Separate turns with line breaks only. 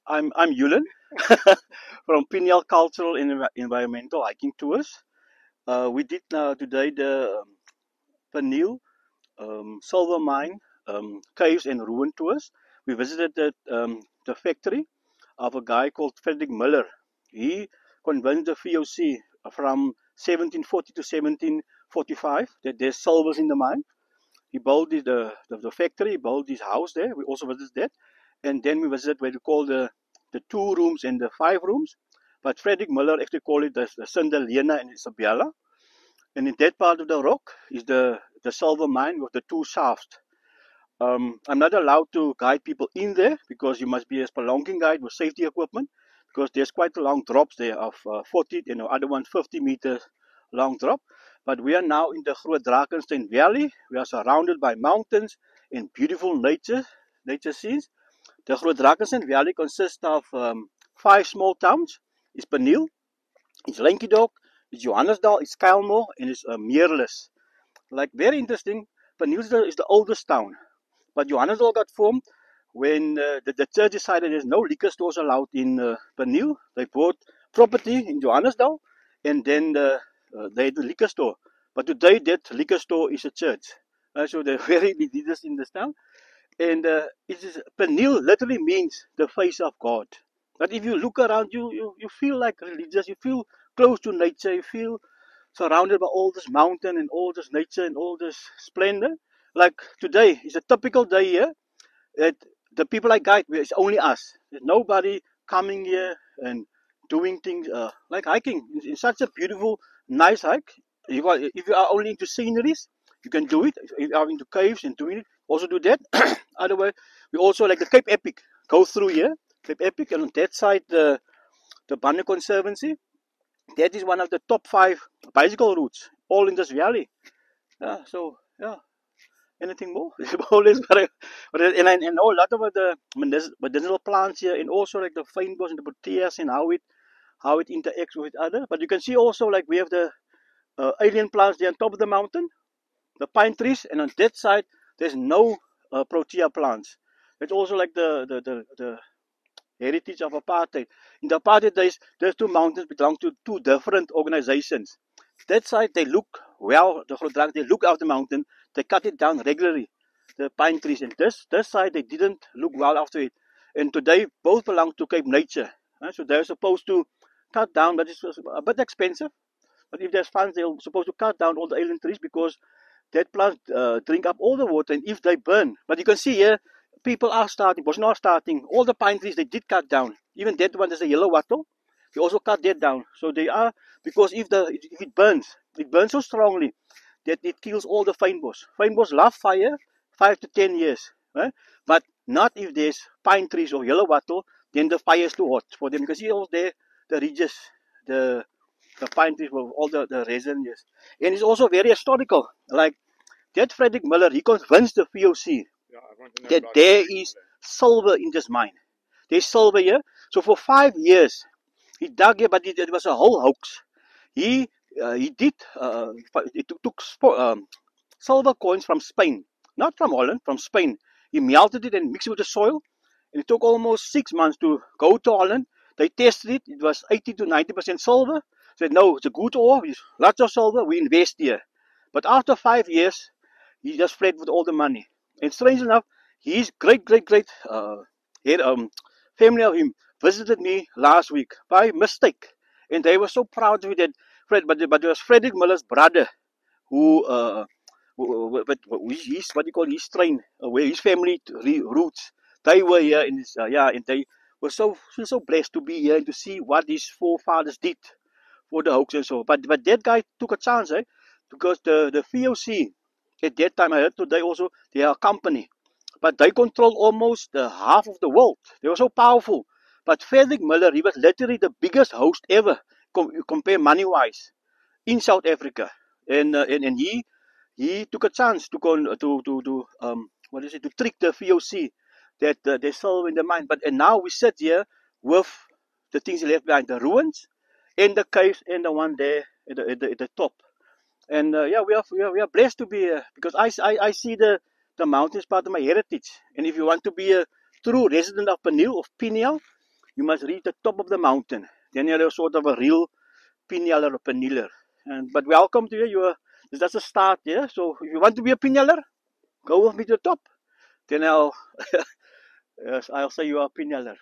I'm Yulan from Pinyal Cultural and Environmental Hiking Tours. We did today the Peniel Silver Mine Caves and Ruin Tours. We visited the factory of a guy called Frederick Miller. He convinced the VOC from 1740 to 1745 that there's silvers in the mine. He built the factory, he built his house there. We also visited that. And then we visited what we call the 2 rooms and the 5 rooms. But Frederick Miller actually called it the Cinderella and Isabella. And in that part of the rock is the silver mine with the 2 shafts. I'm not allowed to guide people in there because you must be a spelunking guide with safety equipment because there's quite a long drops there of 40 and the other one 50 meters long drop. But we are now in the Groot Drakenstein Valley. We are surrounded by mountains and beautiful nature scenes. The Groot Drakenstein Valley consists of 5 small towns. It's Peniel, it's Lenkedok, it's Johannesdal, it's Kuilmore, and it's Meerlus. Like very interesting, Peniel is the oldest town. But Johannesdal got formed when the church decided there's no liquor stores allowed in Peniel. They bought property in Johannesdal and then they had a liquor store. But today that liquor store is a church. So they're very religious in this town. And Peniel literally means the face of God. But if you look around you, you feel like religious, you feel close to nature, you feel surrounded by all this mountain and all this nature and all this splendor. Like today is a typical day here. That the people I guide, it's only us. There's nobody coming here and doing things like hiking. It's such a beautiful, nice hike. If you are only into sceneries, you can do it. If you are into caves and doing it, also do that. Otherwise, we also like the Cape Epic. Go through here, Cape Epic, and on that side, the Bunny Conservancy. That is one of the top 5 bicycle routes, all in this valley. So yeah, anything more? Always, and I know a lot of the medicinal plants here, and also like the fynbos and the proteas and how it interacts with other. But you can see also like we have the alien plants there on top of the mountain, the pine trees, and on that side there's no protea plants. It's also like the heritage of apartheid. In the apartheid days, those 2 mountains belong to 2 different organizations. That side, they look well, the Groot they look out the mountain, they cut it down regularly, the pine trees. And this side, they didn't look well after it. And today, both belong to Cape Nature. So they're supposed to cut down, but it's a bit expensive. But if there's funds, they're supposed to cut down all the alien trees because that plant drink up all the water, and if they burn, but you can see here, people are starting, was not starting. All the pine trees they did cut down. Even that one, there's a yellow wattle. They also cut that down. So they are because if it burns so strongly that it kills all the fynbos. Fynbos love fire, 5 to 10 years, right? But not if there's pine trees or yellow wattle. Then the fire is too hot for them. You can see all there, the ridges, the the pine trees with all the resin. Yes, and it's also very historical. Like that Frederick Miller, he convinced the VOC that there is silver in this mine. There's silver here. So for 5 years, he dug here, but it was a whole hoax. He did he took silver coins from Spain, not from Holland, from Spain. He melted it and mixed it with the soil, and it took almost 6 months to go to Holland. They tested it; it was 80 to 90% silver. Said no, it's a good ore. It's lots of silver. We invest here. But after 5 years, he just fled with all the money. And strange enough, his great family of him visited me last week by mistake, and they were so proud of it that but it was Frederick Miller's brother who but his what do you call his strain where his family roots they were here in this and they were so blessed to be here and to see what his forefathers did for the hoax and so. But that guy took a chance, because the VOC at that time I heard today also they are a company, but they control almost half of the world. They were so powerful. But Frederick Miller, he was literally the biggest host ever, compare money wise, in South Africa, and he took a chance to what is it to trick the VOC that they still in the mine. But and now we sit here with the things he left behind, the ruins, and the caves, and the one there at the top. And yeah, we are blessed to be here because I see the mountains part of my heritage. And if you want to be a true resident of Peniel, you must reach the top of the mountain. Then you're sort of a real Pineler or Peneler. But welcome to you. That's a start, yeah. So if you want to be a Pineler, go with me to the top. Then I'll say you are a Pineler.